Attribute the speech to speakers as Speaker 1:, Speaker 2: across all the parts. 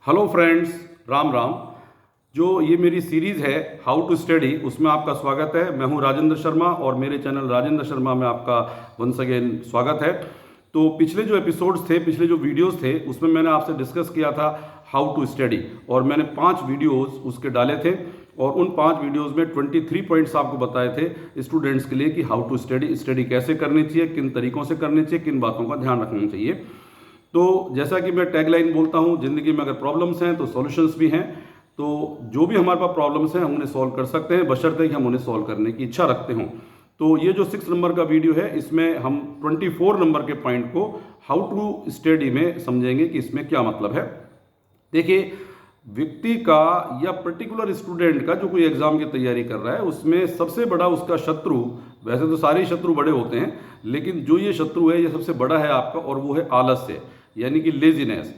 Speaker 1: Hello friends, Ram Ram. जो ये मेरी सीरीज़ है हाउ टू स्टडी, उसमें आपका स्वागत है। मैं हूं राजेंद्र शर्मा और मेरे चैनल राजेंद्र शर्मा में आपका वंस अगेन स्वागत है। तो पिछले जो एपिसोड्स थे, पिछले जो वीडियोस थे, उसमें मैंने आपसे डिस्कस किया था हाउ टू स्टडी और मैंने 5 वीडियोस उसके डाले थे और उन 5 वीडियोस में 23 पॉइंट्स आपको बताए थे स्टूडेंट्स के लिए कि हाउ टू स्टडी कैसे करनी चाहिए, किन तरीकों से करनी चाहिए, किन बातों का ध्यान रखना चाहिए। तो जैसा कि मैं टैगलाइन बोलता हूँ, ज़िंदगी में अगर प्रॉब्लम्स हैं तो सॉल्यूशंस भी हैं। तो जो भी हमारे पास प्रॉब्लम्स हैं हम उन्हें सॉल्व कर सकते हैं, बशर्ते कि हम उन्हें सॉल्व करने की इच्छा रखते हों। तो ये जो 6 नंबर का वीडियो है, इसमें हम 24 नंबर के पॉइंट को हाउ टू स्टडी में समझेंगे कि इसमें क्या मतलब है। देखिए, व्यक्ति का या पर्टिकुलर स्टूडेंट का जो कोई एग्जाम की तैयारी कर रहा है, उसमें सबसे बड़ा उसका शत्रु, वैसे तो सारे शत्रु बड़े होते हैं, लेकिन जो ये शत्रु है ये सबसे बड़ा है आपका, और वो है आलस्य, यानी कि लेजीनेस।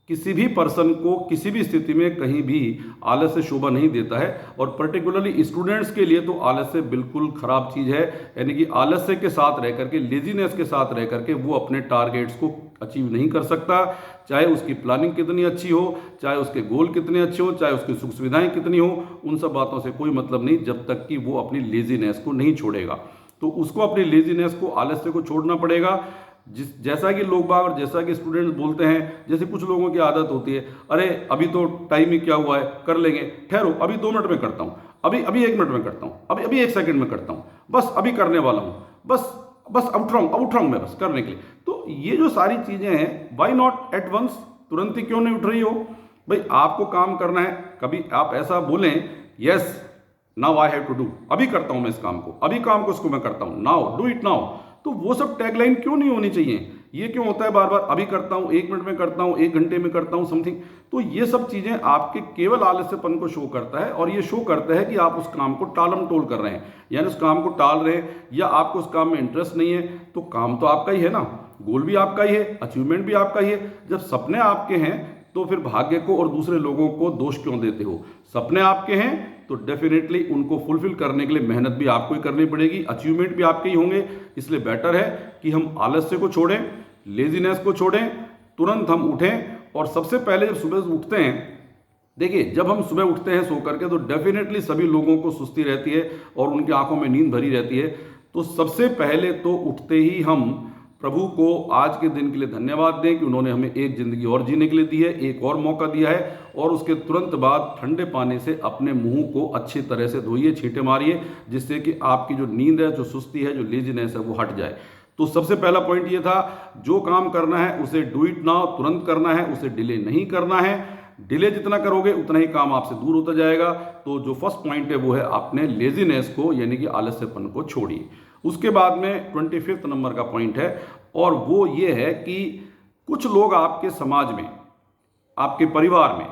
Speaker 1: किसी भी पर्सन को किसी भी स्थिति में कहीं भी आलस्य शोभा नहीं देता है, और पर्टिकुलरली स्टूडेंट्स के लिए तो आलस्य बिल्कुल खराब चीज़ है। यानी कि आलस्य के साथ रह करके, लेजीनेस के साथ रह करके वो अपने टारगेट्स को अचीव नहीं कर सकता, चाहे उसकी प्लानिंग कितनी अच्छी हो, चाहे उसके गोल कितने अच्छे हो, चाहे उसकी सुख सुविधाएं कितनी हो, उन सब बातों से कोई मतलब नहीं जब तक कि वो अपनी लेजीनेस को नहीं छोड़ेगा। तो उसको अपनी लेजीनेस को, आलस्य को छोड़ना पड़ेगा। जैसा कि लोग बाग और जैसा कि स्टूडेंट्स बोलते हैं, जैसे कुछ लोगों की आदत होती है, अरे अभी तो टाइम ही क्या हुआ है, कर लेंगे, ठहरो अभी 2 मिनट में करता हूँ, अभी 1 मिनट में करता हूँ, अभी 1 सेकंड में करता हूँ, बस अभी करने वाला हूँ, बस बस अब उठ रहा हूँ मैं बस करने के लिए। तो ये जो सारी चीज़ें हैं, वाई नॉट एट वंस, तुरंत ही क्यों नहीं उठ रही हो भाई? आपको काम करना है, कभी आप ऐसा बोलें, yes now I have to do, अभी करता हूं मैं इस काम को, अभी काम को इसको मैं करता हूं, नाउ डू इट नाउ। तो वो सब टैगलाइन क्यों नहीं होनी चाहिए? ये क्यों होता है बार बार, अभी करता हूं, 1 मिनट में करता हूं, 1 घंटे में करता हूं, समथिंग। तो ये सब चीजें आपके केवल आलस्यपन को शो करता है, और ये शो करता है कि आप उस काम को टालम टोल कर रहे हैं, यानी उस काम को टाल रहे हैं, या आपको उस काम में इंटरेस्ट नहीं है। तो काम तो आपका ही है ना, गोल भी आपका ही है, अचीवमेंट भी आपका ही है। जब सपने आपके हैं तो फिर भाग्य को और दूसरे लोगों को दोष क्यों देते हो? सपने आपके हैं तो डेफिनेटली उनको फुलफिल करने के लिए मेहनत भी आपको ही करनी पड़ेगी, अचीवमेंट भी आपके ही होंगे। इसलिए बेटर है कि हम आलस्य को छोड़ें, लेजीनेस को छोड़ें, तुरंत हम उठें। और सबसे पहले जब सुबह उठते हैं, देखिए जब हम सुबह उठते हैं सो करके, तो डेफिनेटली सभी लोगों को सुस्ती रहती है और उनकी आंखों में नींद भरी रहती है। तो सबसे पहले तो उठते ही हम प्रभु को आज के दिन के लिए धन्यवाद दें कि उन्होंने हमें एक जिंदगी और जीने के लिए दी है, एक और मौका दिया है। और उसके तुरंत बाद ठंडे पानी से अपने मुंह को अच्छी तरह से धोइए, छींटे मारिए, जिससे कि आपकी जो नींद है, जो सुस्ती है, जो लेजीनेस है, वो हट जाए। तो सबसे पहला पॉइंट ये था, जो काम करना है उसे डू इट नाउ, तुरंत करना है, उसे डिले नहीं करना है। डिले जितना करोगे उतना ही काम आपसे दूर होता जाएगा। तो जो फर्स्ट पॉइंट है वो है, आपने लेजीनेस को यानी कि आलस्यपन को छोड़िए। उसके बाद में 25 नंबर का पॉइंट है, और वो ये है कि कुछ लोग आपके समाज में, आपके परिवार में,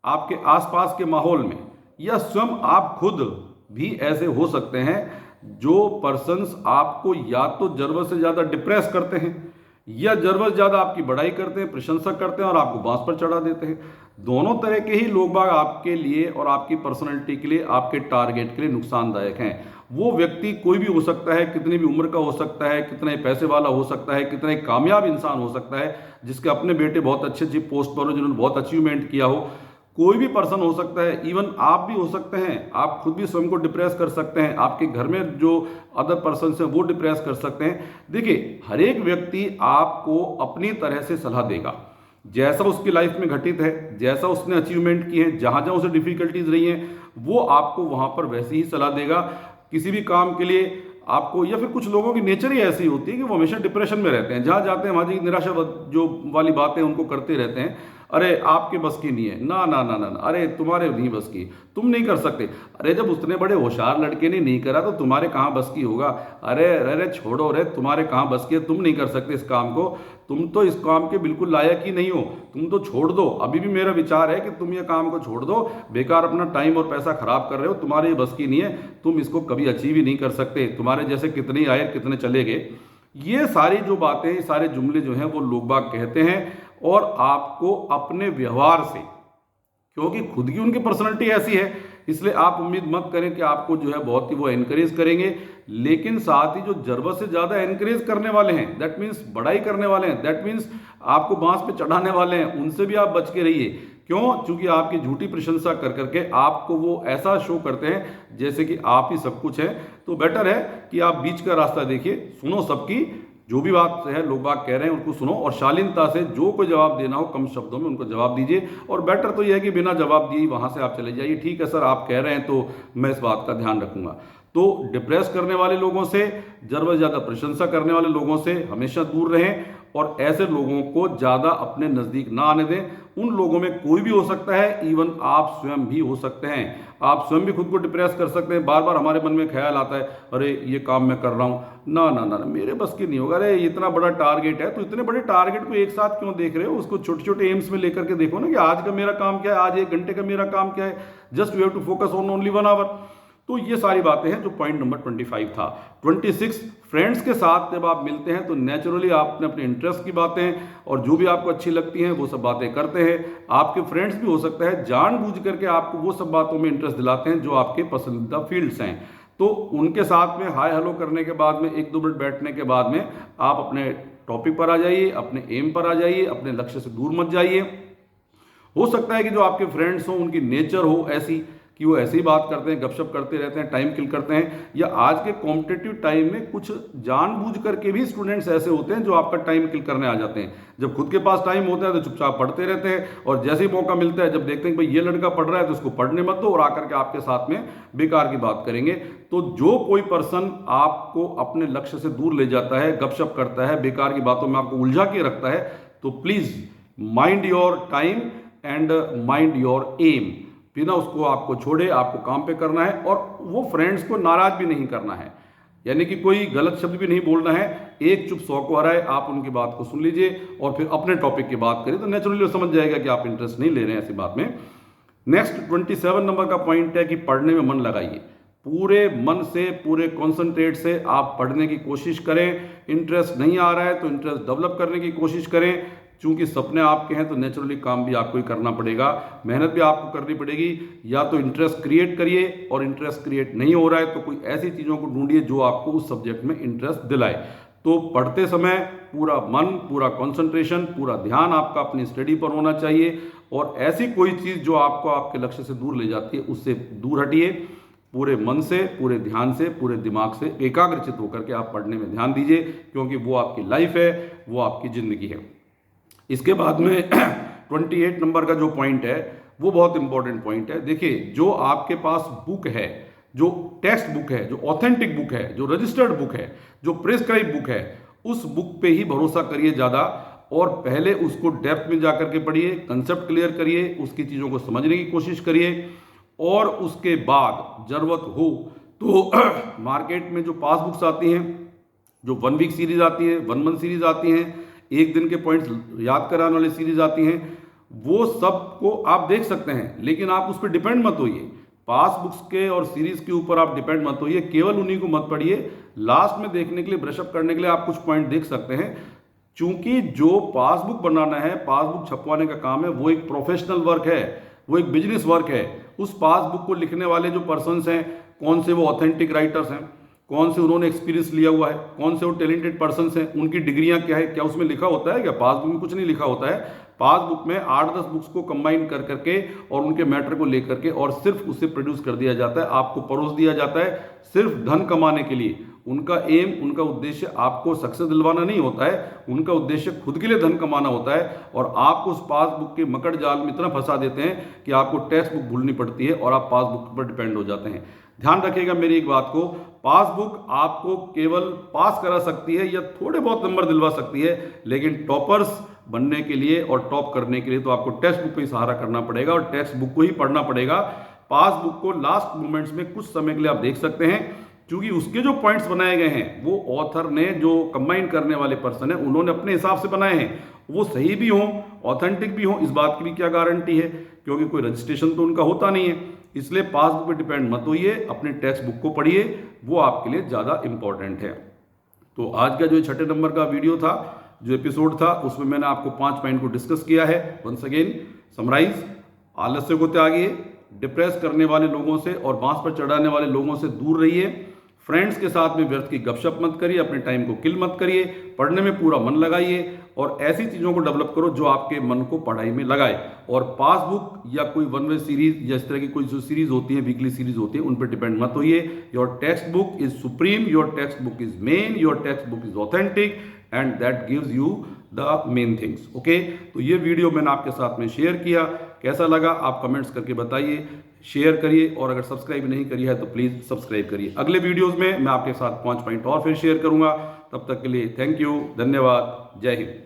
Speaker 1: आपके आसपास के माहौल में, या स्वयं आप खुद भी ऐसे हो सकते हैं, जो पर्सन्स आपको या तो जरूरत से ज़्यादा डिप्रेस करते हैं, या जरूरत से ज़्यादा आपकी बड़ाई करते हैं, प्रशंसा करते हैं और आपको बांस पर चढ़ा देते हैं। दोनों तरह के ही लोग बाग आपके लिए और आपकी पर्सनैलिटी के लिए, आपके टारगेट के लिए नुकसानदायक हैं। वो व्यक्ति कोई भी हो सकता है, कितनी भी उम्र का हो सकता है, कितने पैसे वाला हो सकता है, कितने कामयाब इंसान हो सकता है, जिसके अपने बेटे बहुत अच्छी अच्छी पोस्ट पर हो, जिन्होंने बहुत अचीवमेंट किया हो। कोई भी पर्सन हो सकता है, इवन आप भी हो सकते हैं। आप खुद भी स्वयं को डिप्रेस कर सकते हैं, आपके घर में जो अदर पर्सन हैं वो डिप्रेस कर सकते हैं। देखिए, हर एक व्यक्ति आपको अपनी तरह से सलाह देगा, जैसा उसकी लाइफ में घटित है, जैसा उसने अचीवमेंट किए हैं, जहां जहां उसे डिफिकल्टीज रही हैं, वो आपको वहां पर वैसी ही सलाह देगा। किसी भी काम के लिए आपको, या फिर कुछ लोगों की नेचर ही ऐसी होती है कि वो हमेशा डिप्रेशन में रहते हैं, जहां जाते हैं वहां की निराशा जो वाली बातें उनको करते रहते हैं। अरे आपके बस की नहीं है, ना ना ना ना, अरे तुम्हारे नहीं बस की, तुम नहीं कर सकते। अरे जब उतने बड़े होशियार लड़के ने नहीं करा तो तुम्हारे कहाँ बस की होगा? अरे अरे छोड़ो रे, तुम्हारे कहाँ बस की है, तुम नहीं कर सकते इस काम को, तुम तो इस काम के बिल्कुल लायक ही नहीं हो, तुम तो छोड़ दो। अभी भी मेरा विचार है कि तुम ये काम को छोड़ दो, बेकार अपना टाइम और पैसा खराब कर रहे हो, तुम्हारे ये बस की नहीं है, तुम इसको कभी अचीव ही नहीं कर सकते, तुम्हारे जैसे कितने आए कितने चले गए। ये सारी जो बातें, सारे जुमले जो हैं वो लोग बाग कहते हैं, और आपको अपने व्यवहार से, क्योंकि खुद की उनकी पर्सनैलिटी ऐसी है, इसलिए आप उम्मीद मत करें कि आपको जो है बहुत ही वो एनकरेज करेंगे। लेकिन साथ ही जो जरूरत से ज़्यादा एनकरेज करने वाले हैं, दैट मीन्स बड़ाई करने वाले हैं, दैट मीन्स आपको बांस पे चढ़ाने वाले हैं, उनसे भी आप बच के रहिए। क्यों? क्योंकि आपकी झूठी प्रशंसा कर करके आपको वो ऐसा शो करते हैं जैसे कि आप ही सब कुछ है। तो बेटर है कि आप बीच का रास्ता देखिए, सुनो सबकी, जो भी बात है लोग बाग कह रहे हैं उनको सुनो और शालीनता से जो कोई जवाब देना हो कम शब्दों में उनको जवाब दीजिए। और बेटर तो यह है कि बिना जवाब दिए वहाँ से आप चले जाइए, ठीक है सर आप कह रहे हैं तो मैं इस बात का ध्यान रखूंगा। तो डिप्रेस करने वाले लोगों से, ज़रूरत ज़्यादा प्रशंसा करने वाले लोगों से हमेशा दूर रहें और ऐसे लोगों को ज़्यादा अपने नज़दीक ना आने दें। उन लोगों में कोई भी हो सकता है, इवन आप स्वयं भी हो सकते हैं। आप स्वयं भी खुद को डिप्रेस कर सकते हैं। बार बार हमारे मन में ख्याल आता है, अरे ये काम मैं कर रहा हूँ, ना ना ना मेरे बस की नहीं होगा, अरे इतना बड़ा टारगेट है, तो इतने बड़े टारगेट को एक साथ क्यों देख रहे हो? उसको छोटे छोटे एम्स में लेकर के देखो ना कि आज का मेरा काम क्या है, आज 1 घंटे का मेरा काम क्या है। Just you have to focus on only 1 hour. तो ये सारी बातें हैं जो पॉइंट नंबर 25 था। 26, फ्रेंड्स के साथ जब आप मिलते हैं तो नेचुरली आप अपने इंटरेस्ट की बातें और जो भी आपको अच्छी लगती हैं वो सब बातें करते हैं। आपके फ्रेंड्स भी हो सकता है जानबूझ करके आपको वो सब बातों में इंटरेस्ट दिलाते हैं जो आपके पसंदीदा फील्ड्स हैं। तो उनके साथ में हाय हेलो करने के बाद में 1-2 मिनट बैठने के बाद में आप अपने टॉपिक पर आ जाइए, अपने एम पर आ जाइए, अपने लक्ष्य से दूर मत जाइए। हो सकता है कि जो आपके फ्रेंड्स हों उनकी नेचर हो ऐसी कि वो ऐसे ही बात करते हैं, गपशप करते रहते हैं, टाइम किल करते हैं, या आज के कॉम्पिटिटिव टाइम में कुछ जानबूझ करके भी स्टूडेंट्स ऐसे होते हैं जो आपका टाइम किल करने आ जाते हैं। जब खुद के पास टाइम होता है तो चुपचाप पढ़ते रहते हैं और जैसे ही मौका मिलता है, जब देखते हैं कि भाई ये लड़का पढ़ रहा है तो उसको पढ़ने मत दो, और आकर के आपके साथ में बेकार की बात करेंगे। तो जो कोई पर्सन आपको अपने लक्ष्य से दूर ले जाता है, गपशप करता है, बेकार की बातों में आपको उलझा के रखता है, तो please mind your time and mind your aim. बिना उसको आपको छोड़े आपको काम पे करना है और वो फ्रेंड्स को नाराज भी नहीं करना है, यानी कि कोई गलत शब्द भी नहीं बोलना है। एक चुप 100 को हराए, आप उनकी बात को सुन लीजिए और फिर अपने टॉपिक की बात करिए, तो नेचुरली वो समझ जाएगा कि आप इंटरेस्ट नहीं ले रहे हैं ऐसी बात में। नेक्स्ट 27 नंबर का पॉइंट है कि पढ़ने में मन लगाइए। पूरे मन से, पूरे कॉन्सेंट्रेट से आप पढ़ने की कोशिश करें। इंटरेस्ट नहीं आ रहा है तो इंटरेस्ट डेवलप करने की कोशिश करें। चूंकि सपने आपके हैं तो नेचुरली काम भी आपको ही करना पड़ेगा, मेहनत भी आपको करनी पड़ेगी। या तो इंटरेस्ट क्रिएट करिए, और इंटरेस्ट क्रिएट नहीं हो रहा है तो कोई ऐसी चीज़ों को ढूंढिए जो आपको उस सब्जेक्ट में इंटरेस्ट दिलाए। तो पढ़ते समय पूरा मन, पूरा कंसंट्रेशन, पूरा ध्यान आपका अपनी स्टडी पर होना चाहिए, और ऐसी कोई चीज़ जो आपको आपके लक्ष्य से दूर ले जाती है उससे दूर हटिए। पूरे मन से, पूरे ध्यान से, पूरे दिमाग से एकाग्रचित होकर के आप पढ़ने में ध्यान दीजिए, क्योंकि वो आपकी लाइफ है, वो आपकी ज़िंदगी है। इसके बाद में 28 नंबर का जो पॉइंट है वो बहुत इंपॉर्टेंट पॉइंट है। देखिए, जो आपके पास बुक है, जो टेक्स्ट बुक है, जो ऑथेंटिक बुक है, जो रजिस्टर्ड बुक है, जो प्रिस्क्राइब बुक है, उस बुक पे ही भरोसा करिए ज़्यादा, और पहले उसको डेप्थ में जाकर के पढ़िए, कंसेप्ट क्लियर करिए, उसकी चीज़ों को समझने की कोशिश करिए, और उसके बाद ज़रूरत हो तो मार्केट में जो पास बुक्स आती हैं, जो 1 वीक सीरीज आती है, 1 मंथ सीरीज आती हैं, 1 दिन के पॉइंट्स याद कराने वाली सीरीज आती हैं, वो सब को आप देख सकते हैं, लेकिन आप उस पर डिपेंड मत होइए। पास बुक्स के और सीरीज के ऊपर आप डिपेंड मत होइए, केवल उन्हीं को मत पढ़िए। लास्ट में देखने के लिए, ब्रशअप करने के लिए आप कुछ पॉइंट देख सकते हैं। चूंकि जो पासबुक बनाना है, पासबुक छपवाने का काम है, वो एक प्रोफेशनल वर्क है, वो एक बिजनेस वर्क है। उस पासबुक को लिखने वाले जो पर्सन्स हैं, कौन से वो ऑथेंटिक राइटर्स हैं, कौन से उन्होंने एक्सपीरियंस लिया हुआ है, कौन से वो टैलेंटेड पर्सन्स हैं, उनकी डिग्रियां क्या है, क्या उसमें लिखा होता है? क्या पासबुक में कुछ नहीं लिखा होता है। पासबुक में 8-10 बुक्स को कंबाइन कर करके और उनके मैटर को लेकर के और सिर्फ उसे प्रोड्यूस कर दिया जाता है, आपको परोस दिया जाता है, सिर्फ धन कमाने के लिए। उनका एम, उनका उद्देश्य आपको सक्सेस दिलवाना नहीं होता है, उनका उद्देश्य खुद के लिए धन कमाना होता है, और आपको उस पासबुक के मकड़ जाल में इतना फंसा देते हैं कि आपको टेक्स्ट बुक भूलनी पड़ती है और आप पासबुक पर डिपेंड हो जाते हैं। ध्यान रखिएगा मेरी एक बात को, पासबुक आपको केवल पास करा सकती है या थोड़े बहुत नंबर दिलवा सकती है, लेकिन टॉपर्स बनने के लिए और टॉप करने के लिए तो आपको टेक्स्ट बुक पे ही सहारा करना पड़ेगा और टेक्स्ट बुक को ही पढ़ना पड़ेगा। पासबुक को लास्ट मोमेंट्स में कुछ समय के लिए आप देख सकते हैं, क्योंकि उसके जो पॉइंट्स बनाए गए हैं वो ऑथर ने, जो कंबाइन करने वाले पर्सन है, उन्होंने अपने हिसाब से बनाए हैं। वो सही भी हों, ऑथेंटिक भी हों, इस बात की भी क्या गारंटी है, क्योंकि कोई रजिस्ट्रेशन तो उनका होता नहीं है। इसलिए पासबुक पे डिपेंड मत होइए, अपने टेक्स्ट बुक को पढ़िए, वो आपके लिए ज़्यादा इंपॉर्टेंट है। तो आज का जो 6 नंबर का वीडियो था, जो एपिसोड था, उसमें मैंने आपको 5 पॉइंट को डिस्कस किया है। वंस अगेन समराइज, आलस्य को त्यागिए, डिप्रेस करने वाले लोगों से और बांस पर चढ़ाने वाले लोगों से दूर रहिए, फ्रेंड्स के साथ में व्यर्थ की गपशप मत करिए, अपने टाइम को किल मत करिए, पढ़ने में पूरा मन लगाइए और ऐसी चीज़ों को डेवलप करो जो आपके मन को पढ़ाई में लगाए। और पासबुक या कोई वन वे सीरीज या इस तरह की कोई जो सीरीज होती है, वीकली सीरीज होती है, उन पर डिपेंड मत होइए। Your text book is supreme, your text book is main, your text book is authentic and that gives you the main things. Okay, तो ये वीडियो मैंने आपके साथ में शेयर किया, कैसा लगा आप कमेंट्स करके बताइए, शेयर करिए और अगर सब्सक्राइब नहीं करी है तो प्लीज़ सब्सक्राइब करिए। अगले वीडियोस में मैं आपके साथ 5 पॉइंट और फिर शेयर करूंगा। तब तक के लिए थैंक यू, धन्यवाद, जय हिंद।